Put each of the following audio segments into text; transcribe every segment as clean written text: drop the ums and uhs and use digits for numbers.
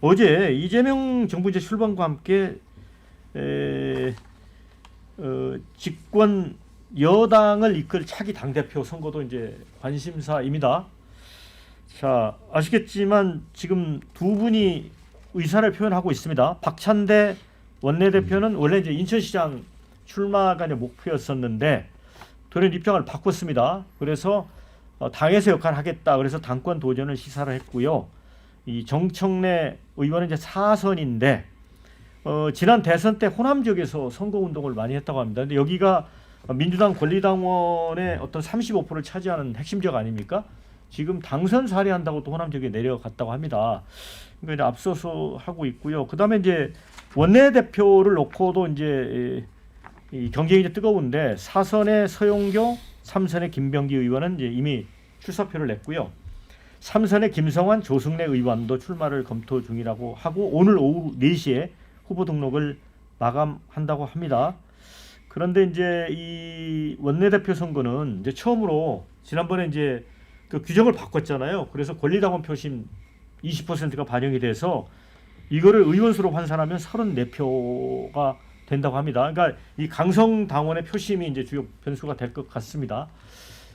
어제 이재명 정부 이제 출범과 함께 집권 여당을 이끌 차기 당대표 선거도 이제 관심사입니다. 자, 아시겠지만 지금 두 분이 의사를 표현하고 있습니다. 박찬대 원내대표는 원래 이제 인천시장 출마가 이제 목표였었는데 돌연 입장을 바꿨습니다. 그래서 당에서 역할을 하겠다. 그래서 당권 도전을 시사를 했고요. 이 정청래 의원은 이제 4선인데 지난 대선 때 호남 지역에서 선거 운동을 많이 했다고 합니다. 근데 여기가 민주당 권리당원의 어떤 35%를 차지하는 핵심 지역 아닙니까? 지금 당선 사례한다고 또 호남 지역에 내려갔다고 합니다. 그러니까 이제 앞서서 하고 있고요. 그다음에 이제 원내대표를 놓고도 이제 이 경쟁이 이제 뜨거운데 4선의 서용교, 3선의 김병기 의원은 이제 이미 출사표를 냈고요. 3선의 김성환, 조승래 의원도 출마를 검토 중이라고 하고 오늘 오후 4시에 후보 등록을 마감한다고 합니다. 그런데 이제 이 원내대표 선거는 이제 처음으로 지난번에 이제 그 규정을 바꿨잖아요. 그래서 권리당원 표심 20%가 반영이 돼서 이거를 의원수로 환산하면 34표가 된다고 합니다. 그러니까 이 강성 당원의 표심이 이제 주요 변수가 될 것 같습니다.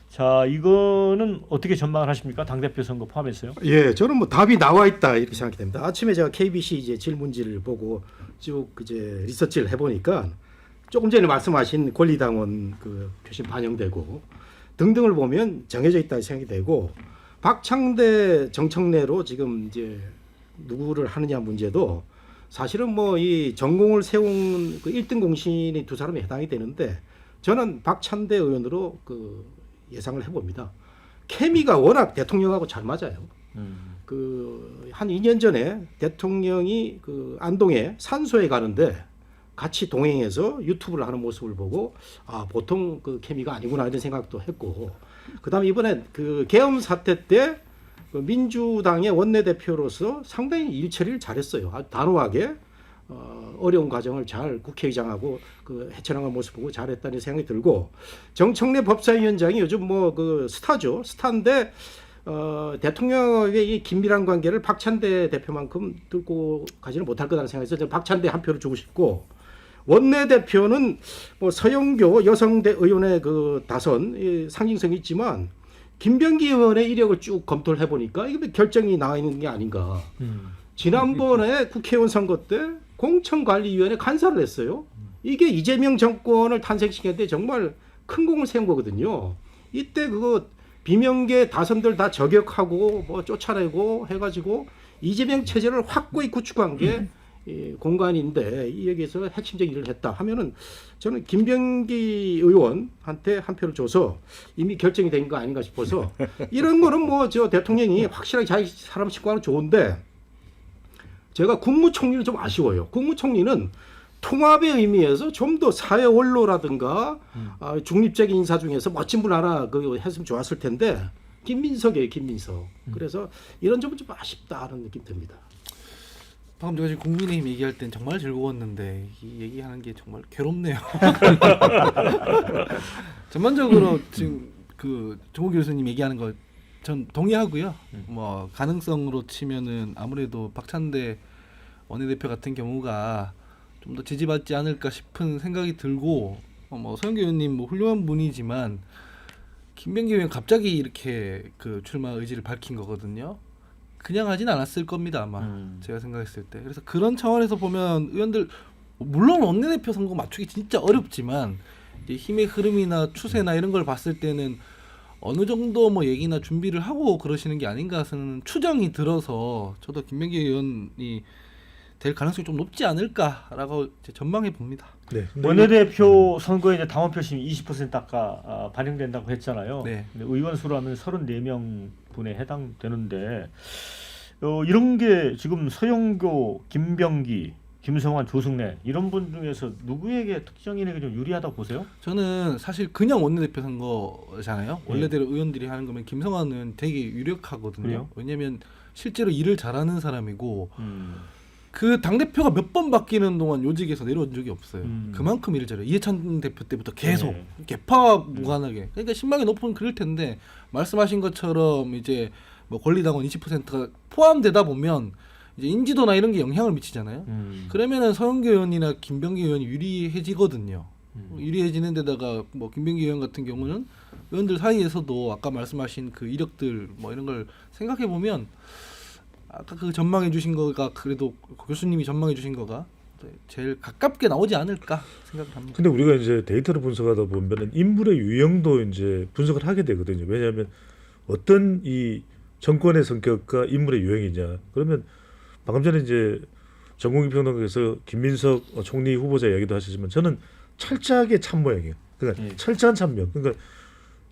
자, 이거는 어떻게 전망을 하십니까? 당대표 선거 포함해서요? 예, 저는 뭐 답이 나와 있다 이렇게 생각이 됩니다. 아침에 제가 KBC 이제 질문지를 보고 쭉 이제 리서치를 해보니까 조금 전에 말씀하신 권리당원 그 표심 반영되고 등등을 보면 정해져 있다 생각이 되고 박창대 정청래로 지금 이제 누구를 하느냐 문제도 사실은 뭐 이 전공을 세운 그 1등 공신이 두 사람이 해당이 되는데 저는 박찬대 의원으로 그 예상을 해봅니다. 케미가 워낙 대통령하고 잘 맞아요. 그 한 2년 전에 대통령이 그 안동에 산소에 가는데 같이 동행해서 유튜브를 하는 모습을 보고 아 보통 그 케미가 아니구나 이런 생각도 했고 그다음에 이번에 그 계엄 사태 때 그 민주당의 원내대표로서 상당히 일 처리를 잘했어요. 아주 단호하게 어려운 과정을 잘 국회의장하고 그 헤쳐나간 모습 보고 잘했다는 생각이 들고 정청래 법사위원장이 요즘 뭐 그 스타죠. 스타인데 대통령의 이 긴밀한 관계를 박찬대 대표만큼 뚫고 가지는 못할 거라는 생각에서 저는 박찬대 한 표를 주고 싶고 원내대표는 뭐 서영교 여성대 의원의 그 다선 상징성이 있지만 김병기 의원의 이력을 쭉 검토를 해보니까 이게 결정이 나와 있는 게 아닌가. 지난번에 국회의원 선거 때 공천관리위원회 간사를 했어요. 이게 이재명 정권을 탄생시켰는데 정말 큰 공을 세운 거거든요. 이때 그거 비명계 다선들 다 저격하고 뭐 쫓아내고 해가지고 이재명 체제를 확고히 구축한 게 공간인데 여기에서 핵심적인 일을 했다 하면은 저는 김병기 의원한테 한 표를 줘서 이미 결정이 된 거 아닌가 싶어서 이런 거는 뭐 저 대통령이 확실하게 자기 사람 신고하는 좋은데 제가 국무총리는 좀 아쉬워요. 국무총리는 통합의 의미에서 좀 더 사회 원로라든가 중립적인 인사 중에서 멋진 분 하나 그 했으면 좋았을 텐데 김민석이에요, 김민석. 그래서 이런 점은 좀 아쉽다 하는 느낌 듭니다. 방금 제가 지금 국민의힘 얘기할 땐 정말 즐거웠는데 이 얘기하는 게 정말 괴롭네요. 전반적으로 지금 그 정호 교수님 얘기하는 거 전 동의하고요. 뭐 가능성으로 치면은 아무래도 박찬대 원내대표 같은 경우가 좀 더 지지받지 않을까 싶은 생각이 들고 뭐 서영교 의원님 뭐 훌륭한 분이지만 김병기 의원 갑자기 이렇게 그 출마 의지를 밝힌 거거든요. 그냥 하진 않았을 겁니다 아마 제가 생각했을 때. 그래서 그런 차원에서 보면 의원들 물론 원내대표 선거 맞추기 진짜 어렵지만 이제 힘의 흐름이나 추세나 이런 걸 봤을 때는 어느 정도 뭐 얘기나 준비를 하고 그러시는 게 아닌가 하는 추정이 들어서 저도 김병기 의원이 될 가능성이 좀 높지 않을까라고 이제 전망해 봅니다. 네. 원내대표 선거에 이제 당원 표심이 20% 아까 반영된다고 했잖아요. 네. 근데 의원 수로 하면 34명 분에 해당되는데 이런 게 지금 서영교, 김병기, 김성환, 조승래 이런 분 중에서 누구에게 특정인에게 좀 유리하다고 보세요? 저는 사실 그냥 원내대표 선거잖아요. 원래대로 의원들이 하는 거면 김성환은 되게 유력하거든요. 그래요? 왜냐하면 실제로 일을 잘하는 사람이고 그 당대표가 몇 번 바뀌는 동안 요직에서 내려온 적이 없어요. 그만큼 일을 잘해요. 이해찬 대표 때부터 계속 개파 무관하게. 그러니까 신망이 높은 그럴 텐데 말씀하신 것처럼 이제 뭐 권리당원 20%가 포함되다 보면 이제 인지도나 이런 게 영향을 미치잖아요. 그러면은 서영교 의원이나 김병기 의원이 유리해지거든요. 유리해지는 데다가 뭐 김병기 의원 같은 경우는 의원들 사이에서도 아까 말씀하신 그 이력들 뭐 이런 걸 생각해 보면 아까 그 전망해 주신 거가 그래도 교수님이 전망해 주신 거가 제일 가깝게 나오지 않을까 생각을 합니다. 근데 우리가 이제 데이터를 분석하다 보면은 인물의 유형도 이제 분석을 하게 되거든요. 왜냐하면 어떤 이 정권의 성격과 인물의 유형이냐. 그러면 방금 전에 이제 정공기 평론가께서 김민석 총리 후보자 이야기도 하셨지만 저는 철저하게 참모형이에요. 그러니까 철저한 참모형. 그러니까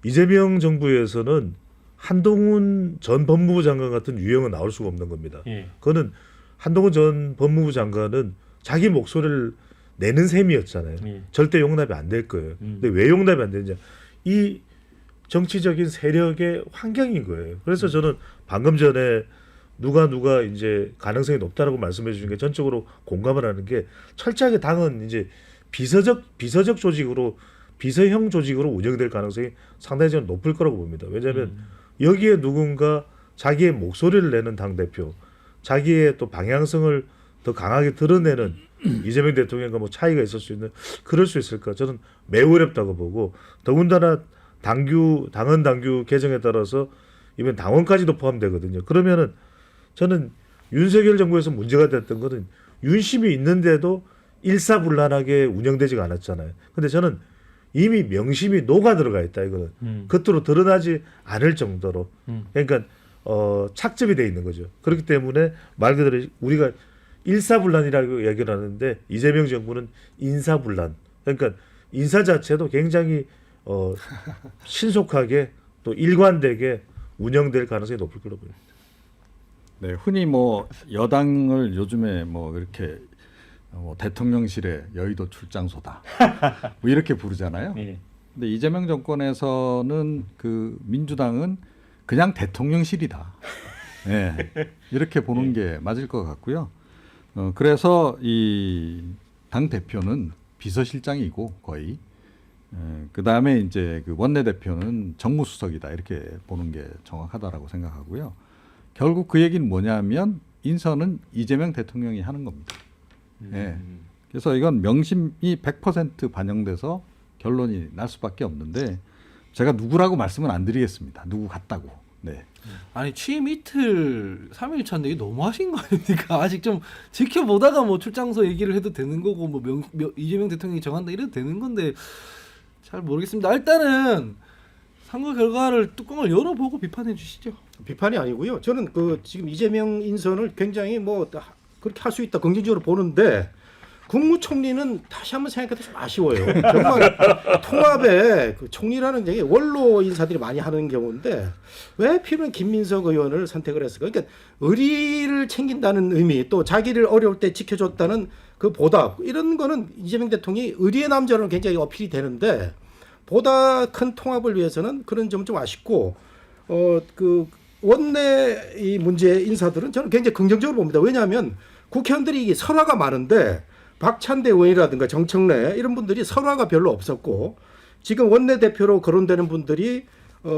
이재명 정부에서는 한동훈 전 법무부 장관 같은 유형은 나올 수가 없는 겁니다. 그거는 한동훈 전 법무부 장관은 자기 목소리를 내는 셈이었잖아요. 절대 용납이 안 될 거예요. 근데 왜 용납이 안 되느냐? 이 정치적인 세력의 환경인 거예요. 그래서 저는 방금 전에 누가 이제 가능성이 높다라고 말씀해 주신 게 전적으로 공감을 하는 게 철저하게 당은 이제 비서적 조직으로 비서형 조직으로 운영될 가능성이 상당히 저는 높을 거라고 봅니다. 왜냐하면 여기에 누군가 자기의 목소리를 내는 당대표, 자기의 또 방향성을 더 강하게 드러내는 이재명 대통령과 뭐 차이가 있을 수 있는 그럴 수 있을까? 저는 매우 어렵다고 보고 더군다나 당헌 당규 개정에 따라서 이번 당원까지도 포함되거든요. 그러면은 저는 윤석열 정부에서 문제가 됐던 것은 윤심이 있는데도 일사불란하게 운영되지가 않았잖아요. 근데 저는 이미 명심이 녹아 들어가 있다 이거는 겉으로 드러나지 않을 정도로 그러니까 착즙이 돼 있는 거죠. 그렇기 때문에 말 그대로 우리가 일사불란이라고 얘기를 하는데 이재명 정부는 인사불란. 그러니까 인사 자체도 굉장히 신속하게 또 일관되게 운영될 가능성이 높을 거라고 봅니다. 네, 흔히 뭐 여당을 요즘에 뭐 이렇게 대통령실의 여의도 출장소다 뭐 이렇게 부르잖아요. 근데 이재명 정권에서는 그 민주당은 그냥 대통령실이다. 네, 이렇게 보는 게 맞을 것 같고요. 그래서 이 당 대표는 비서실장이고 거의 그 다음에 이제 그 원내대표는 정무수석이다 이렇게 보는 게 정확하다라고 생각하고요. 결국 그 얘기는 뭐냐면 인선은 이재명 대통령이 하는 겁니다. 예. 그래서 이건 명심이 100% 반영돼서 결론이 날 수밖에 없는데 제가 누구라고 말씀은 안 드리겠습니다. 누구 같다고. 네. 아니 취임 이틀 3일 차인데 이게 너무하신 거 아닙니까? 아직 좀 지켜보다가 뭐 출장소 얘기를 해도 되는 거고 뭐 이재명 대통령이 정한다 이래도 되는 건데 잘 모르겠습니다. 일단은 선거 결과를 뚜껑을 열어보고 비판해 주시죠. 비판이 아니고요. 저는 그 지금 이재명 인선을 굉장히 뭐 그렇게 할 수 있다 긍정적으로 보는데 국무총리는 다시 한번 생각해도 좀 아쉬워요. 정말 통합에 그 총리라는 얘기 원로 인사들이 많이 하는 경우인데 왜 필요한 김민석 의원을 선택을 했을까? 그러니까 의리를 챙긴다는 의미 또 자기를 어려울 때 지켜줬다는 그 보답 이런 거는 이재명 대통령이 의리의 남자로 굉장히 어필이 되는데 보다 큰 통합을 위해서는 그런 점 좀 아쉽고 그 원내 이 문제 인사들은 저는 굉장히 긍정적으로 봅니다. 왜냐하면 국회의원들이 이게 설화가 많은데 박찬대 의원이라든가 정청래 이런 분들이 설화가 별로 없었고 지금 원내대표로 거론되는 분들이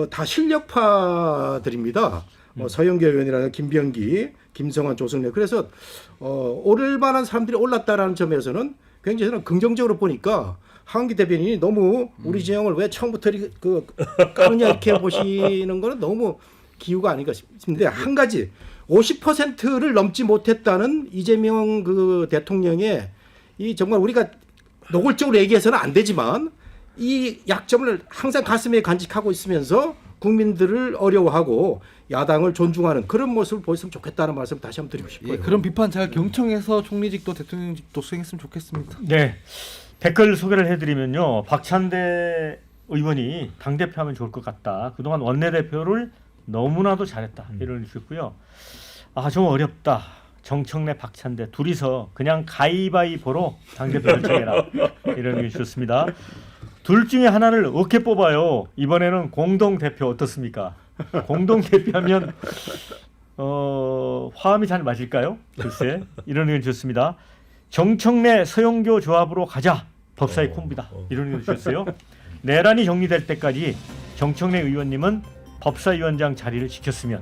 다 실력파들입니다. 서영교 의원이라든가 김병기, 김성환, 조성래 그래서 오를 만한 사람들이 올랐다라는 점에서는 굉장히 저는 긍정적으로 보니까 하은기 대변인이 너무 우리 진영을 왜 처음부터 그 까느냐 이렇게 보시는 거는 너무 기우가 아닌가 싶은데 한 가지 50%를 넘지 못했다는 이재명 그 대통령의 이 정말 우리가 노골적으로 얘기해서는 안 되지만 이 약점을 항상 가슴에 간직하고 있으면서 국민들을 어려워하고 야당을 존중하는 그런 모습을 보였으면 좋겠다는 말씀 다시 한번 드리고 싶어요. 예, 그런 비판 잘 경청해서 총리직도 대통령직도 수행했으면 좋겠습니다. 네. 댓글 소개를 해드리면요. 박찬대 의원이 당대표하면 좋을 것 같다. 그동안 원내대표를 너무나도 잘했다. 이런 주셨고요. 아, 좀 어렵다. 정청래, 박찬대 둘이서 그냥 가위바위보로 당대표를 정해라. 이런 의견 주셨습니다. 둘 중에 하나를 어떻게 뽑아요? 이번에는 공동대표 어떻습니까? 공동대표하면 화음이 잘 맞을까요? 글쎄 이런 의견 주셨습니다. 정청래, 서영교 조합으로 가자. 법사위 콤비다. 이런 의견 주셨어요. 내란이 정리될 때까지 정청래 의원님은 법사위원장 자리를 지켰으면